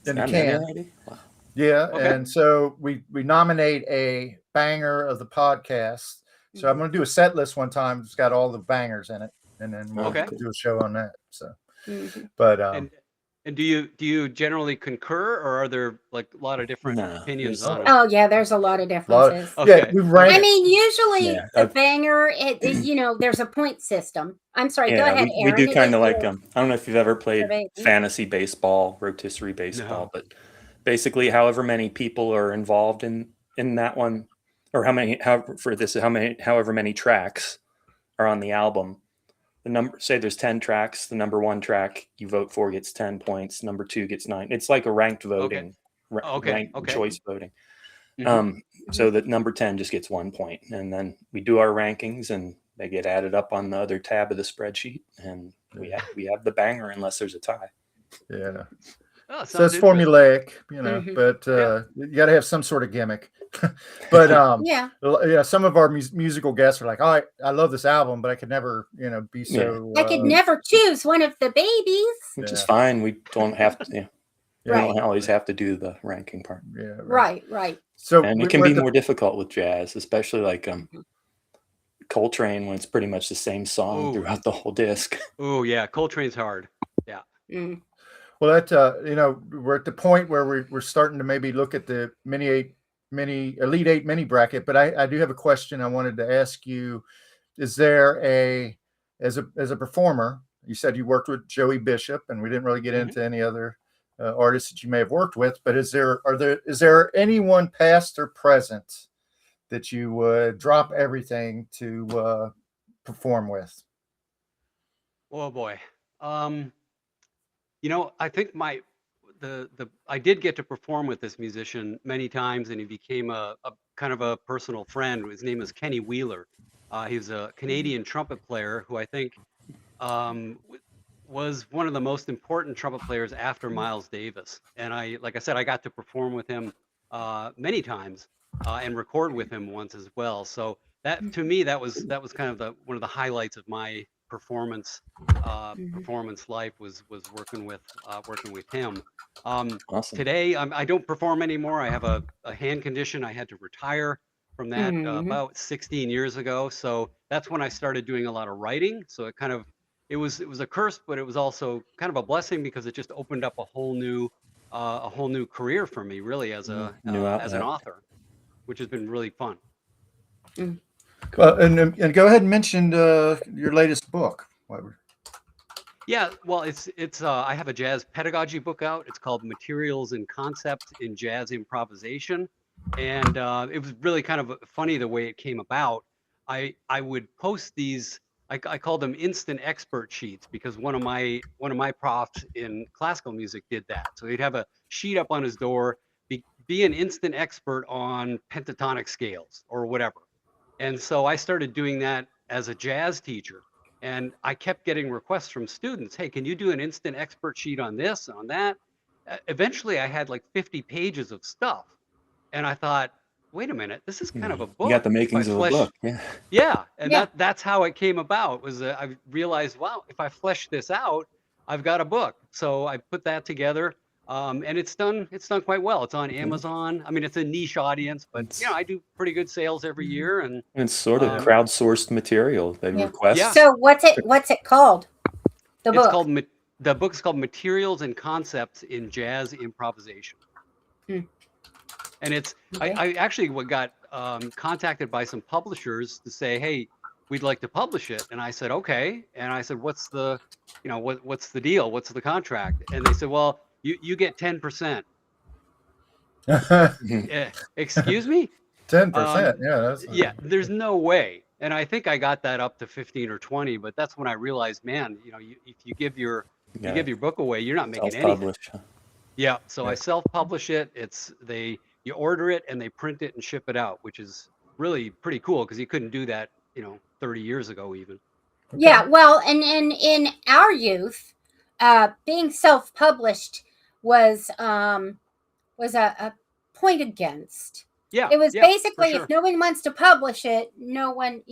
That many can. already? Wow. Yeah, Okay. and so we nominate a banger of the podcast. So I'm going to do a set list one time. It's got all the bangers in it, and then we'll Okay. do a show on that. So, Mhm. but And do you generally concur, or are there like a lot of different No, opinions there's- on it? Oh yeah, there's a lot of differences. yeah, Okay. we rank. I mean, usually Yeah, the banger, there's a point system. I'm sorry, go Yeah, ahead, we Aaron. do It kind is of like your- I don't know if you've ever played baby. fantasy baseball, rotisserie baseball, No. but basically however many people are involved in that one, or however many tracks are on the album. The number, say there's 10 tracks, the number 1 track you vote for gets 10 points, number 2 gets 9. It's like a ranked voting, Okay, ranked okay. choice voting. Mhm. So that number 10 just gets 1 point, and then we do our rankings and they get added up on the other tab of the spreadsheet, and we have the banger unless there's a tie. Yeah. Oh, So it's sounds formulaic, Mhm. but you got to have some sort of gimmick. But Yeah, some of our musical guests are like, "Oh, I love this album, but I could never, be so." I could never choose one of the babies. Which is Yeah. fine. We don't have to. Yeah, we Right. don't always have to do the ranking part, Yeah. Right. So and it can be more difficult with jazz, especially like Coltrane, when it's pretty much the same song Ooh. throughout the whole disc. Oh yeah, Coltrane's hard. Mm. Well, that we're at the point where we're starting to maybe look at the Elite 8 mini bracket. But I do have a question I wanted to ask you. Is there as a performer? You said you worked with Joey Bishop, and we didn't really get into any other artists that you may have worked with. But is there anyone past or present that you would drop everything to perform with? Oh boy. I think I did get to perform with this musician many times, and he became a kind of a personal friend. His name is Kenny Wheeler. He was a Canadian trumpet player who I think was one of the most important trumpet players after Miles Davis. And like I said, I got to perform with him many times and record with him once as well. So that to me that was kind of one of the highlights of my performance life was working with him. Awesome. Today I don't perform anymore. I have a hand condition. I had to retire from that about 16 years ago. So that's when I started doing a lot of writing. So it was a curse, but it was also kind of a blessing because it just opened up a whole new career for me, really, as New an outlet. author, which has been really fun. And go ahead and mention your latest book. Yeah, well, it's I have a jazz pedagogy book out. It's called Materials and Concepts in Jazz Improvisation, and it was really kind of funny the way it came about. I would post these. I call them instant expert sheets because one of my profs in classical music did that. So he'd have a sheet up on his door, be an instant expert on pentatonic scales or whatever. And so I started doing that as a jazz teacher. And I kept getting requests from students. Hey, can you do an instant expert sheet on this, on that? Eventually, I had like 50 pages of stuff. And I thought, wait a minute, this is kind of a book. You got the makings of a book. Yeah. Yeah. And that's how it came about was I realized, wow, if I flesh this out, I've got a book. So I put that together. And it's done quite well. It's on Amazon. I mean, it's a niche audience, but I do pretty good sales every year. And it's sort of crowdsourced material. They request. Yeah. So what's it called? The book is called Materials and Concepts in Jazz Improvisation. And it's I actually got contacted by some publishers to say, hey, we'd like to publish it. And I said, okay. And I said, what's the deal? What's the contract? And they said, well, you get 10%. Excuse me? 10%. Yeah, there's no way. And I think I got that up to 15 or 20, but that's when I realized, man, if you give your book away, you're not making anything. Yeah, so I self-publish it. You order it and they print it and ship it out, which is really pretty cool because you couldn't do that, 30 years ago even. Yeah, well, and in our youth, being self-published was a point against. Yeah, it was basically sure. If no one wants to publish it, no one,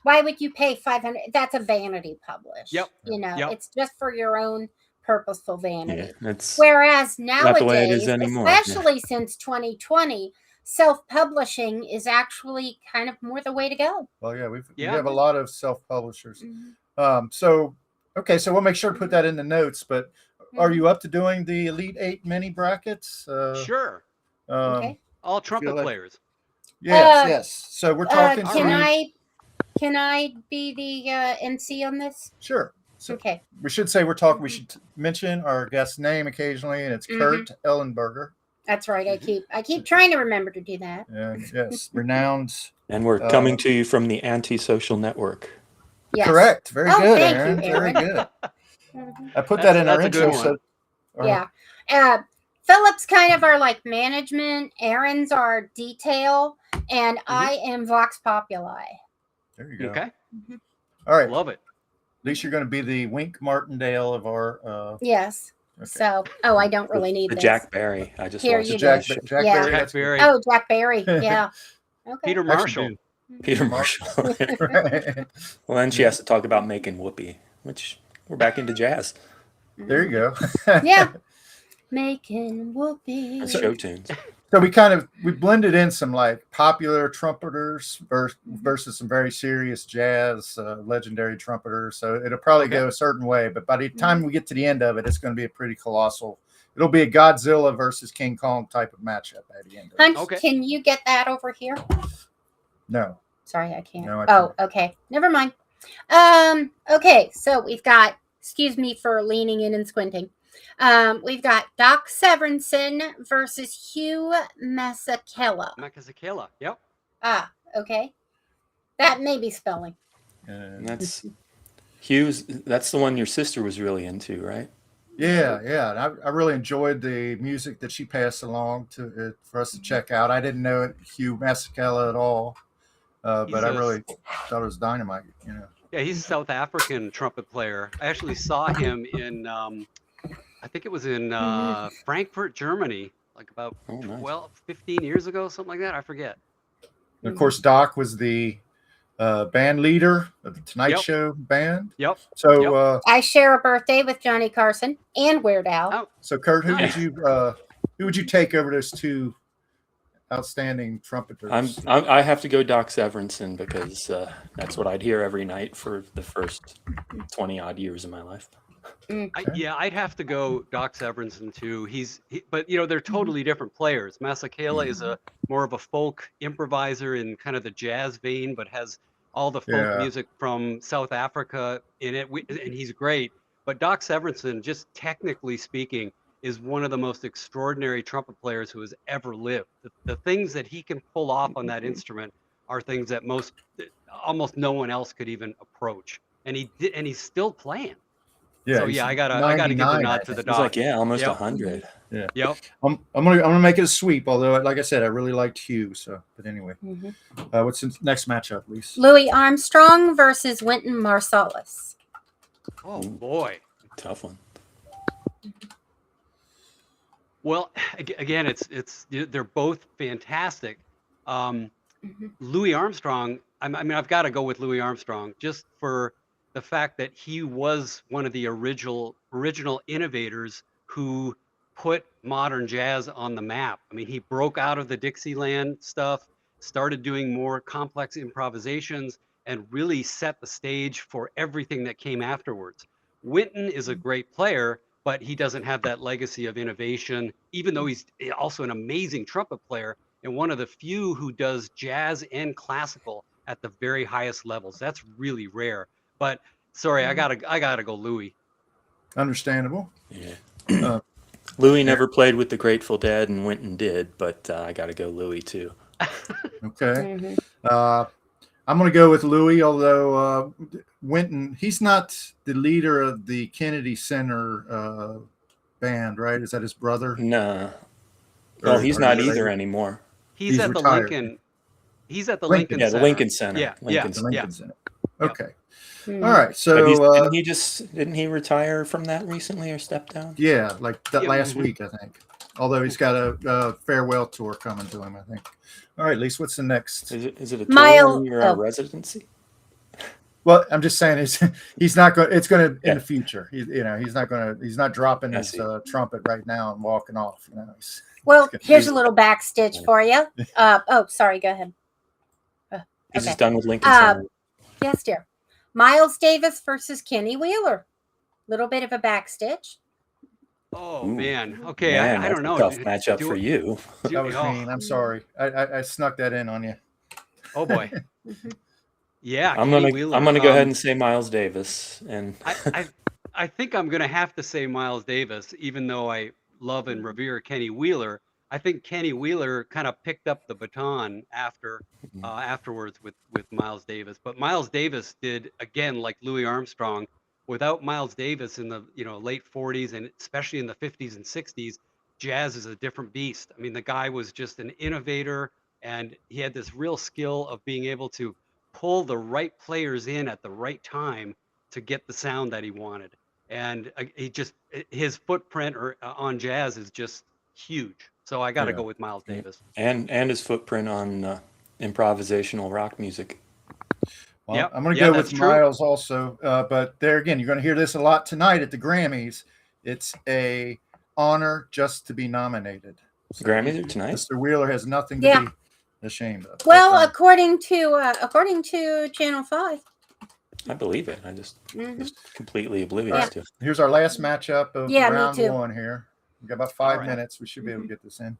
why would you pay $500? That's a vanity publish. Yep. It's just for your own purposeful vanity. Yeah, it's whereas nowadays, not the way it is anymore. Especially since 2020, self-publishing is actually kind of more the way to go. Well, we have a lot of self-publishers. So we'll make sure to put that in the notes. But are you up to doing the Elite 8 mini brackets? Sure. Okay. All trumpet players. Yes. So we're talking. Can I be the MC on this? Sure. So okay. We should say we're talking. We should mention our guest's name occasionally, and it's Kurt Ellenberger. That's right. I keep trying to remember to do that. Yes, renowned. And we're coming to you from the Antisocial Network. Yes. Correct. Very good, Aaron. Very good. I put that in our intro. So, yeah. Philip's kind of our management. Aaron's our detail, and I am Vox Populi. There you go. Okay. All right. Love it. At least you're going to be the Wink Martindale of our. Yes. Okay. So, I don't really need this. Jack Barry. I just Here watched you Jack go. Barry. Jack Barry. Oh, Jack Barry. Yeah. Okay. Peter Marshall. Peter Marshall. Well, then she has to talk about making whoopee, which we're back into jazz. There you go. Yeah. Making whoopee. That's show tunes. So we blended in some popular trumpeters versus some very serious jazz, legendary trumpeters. So it'll probably go a certain way, but by the time we get to the end of it, it's going to be a pretty colossal. It'll be a Godzilla versus King Kong type of matchup at the end of it. Hunch, can you get that over here? No. Sorry, I can't. No, I can't. Okay. Never mind. Okay, so we've got, excuse me for leaning in and squinting. We've got Doc Severinsen versus Hugh Masekela. Masekela, yep. Okay. That may be spelling. And that's Hugh's. That's the one your sister was really into, right? Yeah. And I really enjoyed the music that she passed along for us to check out. I didn't know Hugh Masekela at all, but I really thought it was dynamite. Yeah, he's a South African trumpet player. I actually saw him in. I think it was in Frankfurt, Germany, like about Oh, nice. 12, 15 years ago, something like that. I forget. And of course, Doc was the band leader of the Tonight Yep. Show band. Yep. So, I share a birthday with Johnny Carson and Weird Al. Oh, so Kurt, Nice. who would you take over those two outstanding trumpeters? I have to go Doc Severinsen because that's what I'd hear every night for the first 20 odd years of my life. Yeah, I'd have to go Doc Severinsen too. But they're totally different players. Masakela is a more of a folk improviser in kind of the jazz vein, but has all the folk Yeah. music from South Africa in it, and he's great. But Doc Severinsen, just technically speaking, is one of the most extraordinary trumpet players who has ever lived. The things that he can pull off on that instrument are things that almost no one else could even approach. And he's still playing. Yeah. So he's yeah, I gotta give the 99, nod I to the think. He's Doc. like, yeah, almost Yep. 100. Yep. I'm gonna make it a sweep. Although, like I said, I really liked Hugh. So, but anyway, what's the next matchup, Lisa? Louis Armstrong versus Wynton Marsalis. Oh boy. Tough one. Well, again, they're both fantastic. Louis Armstrong. I mean, I've got to go with Louis Armstrong just for the fact that he was one of the original innovators who put modern jazz on the map. I mean, he broke out of the Dixieland stuff, started doing more complex improvisations, and really set the stage for everything that came afterwards. Wynton is a great player, but he doesn't have that legacy of innovation, even though he's also an amazing trumpet player and one of the few who does jazz and classical at the very highest levels. That's really rare. But sorry, I gotta go Louis. Understandable. Yeah. Louis never played with the Grateful Dead, and Wynton did, but I got to go Louis too. Okay. I'm going to go with Louis, although Wynton, he's not the leader of the Kennedy Center band, right? Is that his brother? Nah. Well, he's not either anymore. He's at retired. the Lincoln. He's at the Lincoln. Lincoln. Yeah, the Center. Lincoln Center. Yeah, Lincoln yeah, Center. Lincoln Center. Yep. Okay. All right. But So didn't he retire from that recently or step down? yeah, like that Yeah, last week, I think. Although he's got a farewell tour coming to him, I think. All right, Lise, what's the next? Is it a Mile- tour or a residency? Well, I'm just saying he's not going. It's going to in the future. He's not dropping I his see. trumpet right now and walking off. Well, here's a little back stitch for you. Sorry, go ahead. He's Okay. just done with Lincoln Center. Yes, dear. Miles Davis versus Kenny Wheeler. Little bit of a back stitch. Oh Ooh. man. Okay, Man, I don't know. that's a tough matchup for you. That was mean. I'm sorry. I snuck that in on you. Oh boy. Yeah, I'm Kenny gonna Wheeler. go ahead and say Miles Davis, and I think I'm gonna have to say Miles Davis, even though I love and revere Kenny Wheeler. I think Kenny Wheeler kind of picked up the baton afterwards with Miles Davis. But Miles Davis did, again, like Louis Armstrong. Without Miles Davis in the late 40s and especially in the 50s and 60s, jazz is a different beast. I mean, the guy was just an innovator, and he had this real skill of being able to pull the right players in at the right time to get the sound that he wanted. And his footprint on jazz is just huge. So I got to go with Miles Davis. and his footprint on improvisational rock music. Well, Yep. I'm going to Yeah, go that's with true. Miles also. But there again, you're going to hear this a lot tonight at the Grammys. It's a honor just to be nominated. The Grammys are tonight. Mr. Wheeler has nothing to Yeah. be ashamed of. Well, But, according to Channel 5. I believe it. I just Mhm. was completely oblivious Yeah. to it. here's our last matchup of Yeah, me round too. one here. We've got about 5 All right. minutes. We should be able to get this in.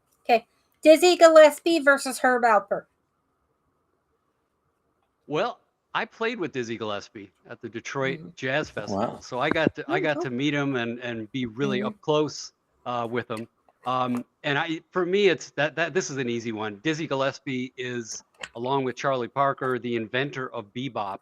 Dizzie Gillespie versus Herb Alpert. Well, I played with Dizzie Gillespie at the Detroit Jazz Festival, Wow. so I got cool. to meet him and be really up close with him. For me, it's that this is an easy one. Dizzie Gillespie is, along with Charlie Parker, the inventor of bebop,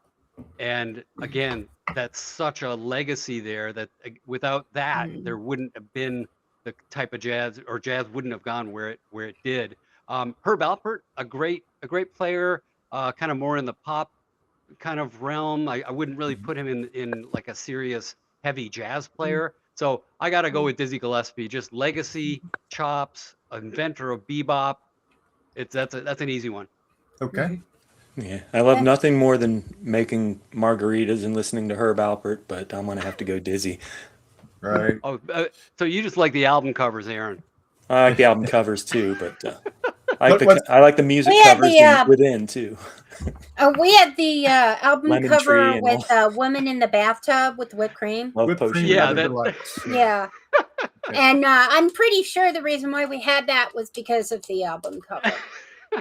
and again, that's such a legacy there that without that, there wouldn't have been the type of jazz, or jazz wouldn't have gone where it did. Herb Alpert, a great player, kind of more in the pop kind of realm. I wouldn't really put him in like a serious heavy jazz player. So I got to go with Dizzie Gillespie. Just legacy, chops, inventor of bebop. That's an easy one. Okay. Yeah, I love nothing more than making margaritas and listening to Herb Alpert, but I'm gonna have to go Dizzy. Right. Oh, so you just like the album covers, Aaron? I like the album covers too, but What's- I like the music We had covers the, within too. We had the album Lemon cover Tree and with a woman in the bathtub with whipped cream. Love Whipped Potion. cream Yeah, and other that- delights. Yeah. And I'm pretty sure the reason why we had that was because of the album cover.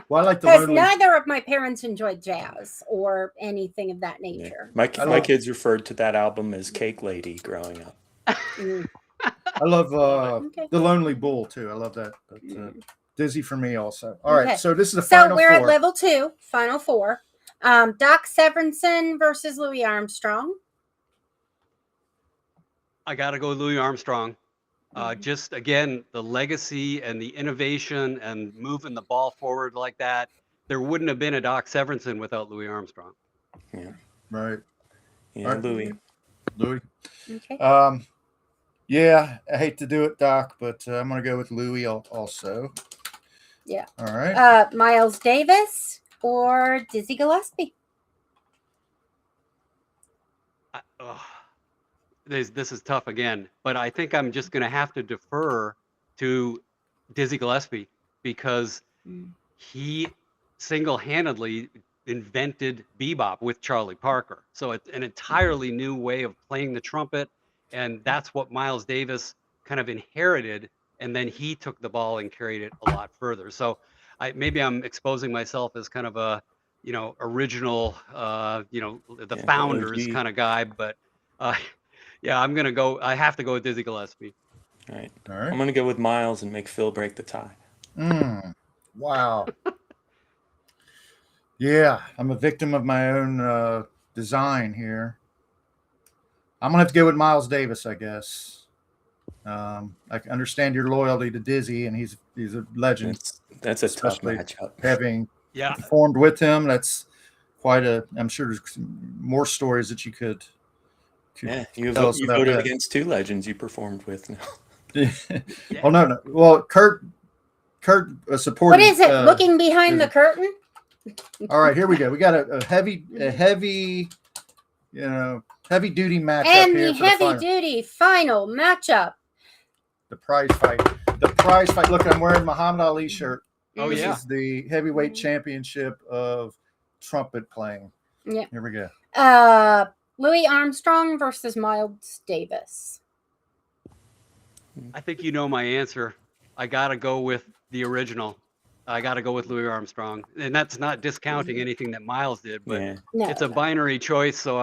Well, I like the Because lonely. neither of my parents enjoyed jazz or anything of that Yeah. nature. My love- kids referred to that album as Cake Lady growing up. Mm. I love Okay. the Lonely Bull too. I love that. But, Dizzy for me also. All right. Okay. So this is the So final we're at four. level 2, final 4. Doc Severinsen versus Louis Armstrong. I got to go Louis Armstrong. Just again, the legacy and the innovation and moving the ball forward like that. There wouldn't have been a Doc Severinsen without Louis Armstrong. Yeah, Right. yeah, All right. Louis. Louis. Okay. Yeah, I hate to do it, Doc, but I'm going to go with Louis also. Yeah. All right. Miles Davis or Dizzie Gillespie. This is tough again, but I think I'm just going to have to defer to Dizzie Gillespie because he single-handedly invented bebop with Charlie Parker. So it's an entirely new way of playing the trumpet, and that's what Miles Davis kind of inherited, and then he took the ball and carried it a lot further. So maybe I'm exposing myself as kind of a, original, the founders OG. kind of guy, but yeah, I have to go with Dizzie Gillespie. All right. All I'm right. gonna go with Miles and make Phil break the tie. Wow. Yeah, I'm a victim of my own design here. I'm gonna have to go with Miles Davis, I guess. I can understand your loyalty to Dizzy, and he's a legend. That's a tough Especially matchup. Having Yeah. performed with him, that's quite a. I'm sure there's more stories that you could. Yeah, you tell us about voted that. against 2 legends you performed with now. Oh no. Well, Kurt supported. What is it? Looking behind the curtain? All right, here we go. We got a heavy, heavy duty matchup And here the for the heavy final. duty final matchup. The prize fight. The prize fight. Look, I'm wearing Muhammad Ali shirt. Oh, This yeah. is the heavyweight championship of trumpet playing. Yeah. Here we go. Louis Armstrong versus Miles Davis. I think you know my answer. I got to go with the original. I got to go with Louis Armstrong. And that's not discounting anything that Miles did, but Yeah, No. it's a binary choice. So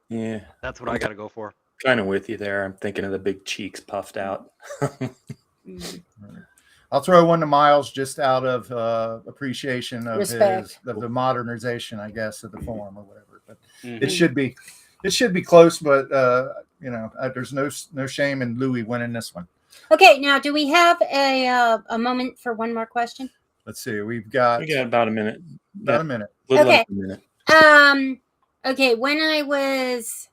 yeah. that's what I got to go for. Kind of with you there. I'm thinking of the big cheeks puffed out. I'll throw one to Miles just out of appreciation of Respect. the modernization, I guess, of the form or whatever. But Mhm. it should be close. But there's no shame in Louis winning this one. Okay, now do we have a moment for one more question? Let's see. We've got We got about a minute. about a minute. A little Okay. less than a minute. Okay, when I was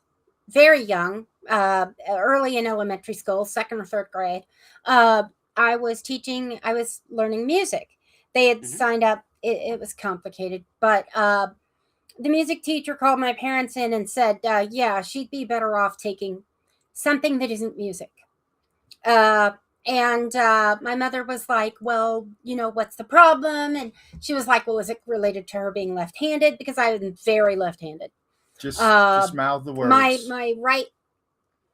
very young, early in elementary school, 2nd or 3rd grade, I was learning music. They had signed up, it was complicated, but the music teacher called my parents in and said, yeah, she'd be better off taking something that isn't music. And my mother was like, well, what's the problem? And she was like, well, is it related to her being left-handed? Because I am very left-handed. Just Uh, mouth the words.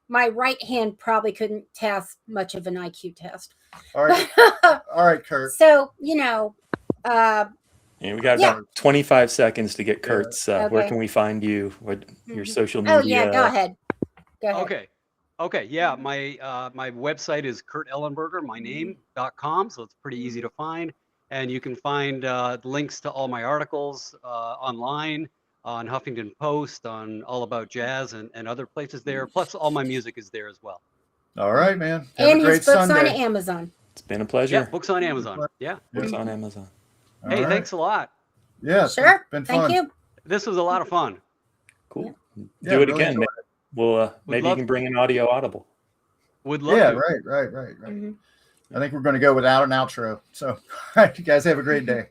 My right hand probably couldn't pass much of an IQ test. All right, all right, Kurt. So, Yeah, we got Yeah. about 25 seconds to get Kurt's. Where Okay. can we find you? What your social media? oh yeah, go ahead. Go ahead. Okay. Yeah. My website is kurtellenberger, my name.com. So it's pretty easy to find. And you can find links to all my articles online on Huffington Post, on All About Jazz and other places there. Plus all my music is there as well. All right, man. Have And a great his books Sunday. on Amazon. It's been a pleasure. Yeah. Books on Amazon. Yeah. Books on Amazon. All Hey, right. thanks a lot. Yeah, Sure. been fun. Thank you. This was a lot of fun. Cool. Yeah, Do it really again. enjoyed We'll maybe you love can bring an audio audible. Would love Yeah, to. right. Mhm. I think we're going to go without an outro. So, all right, you guys have a great day.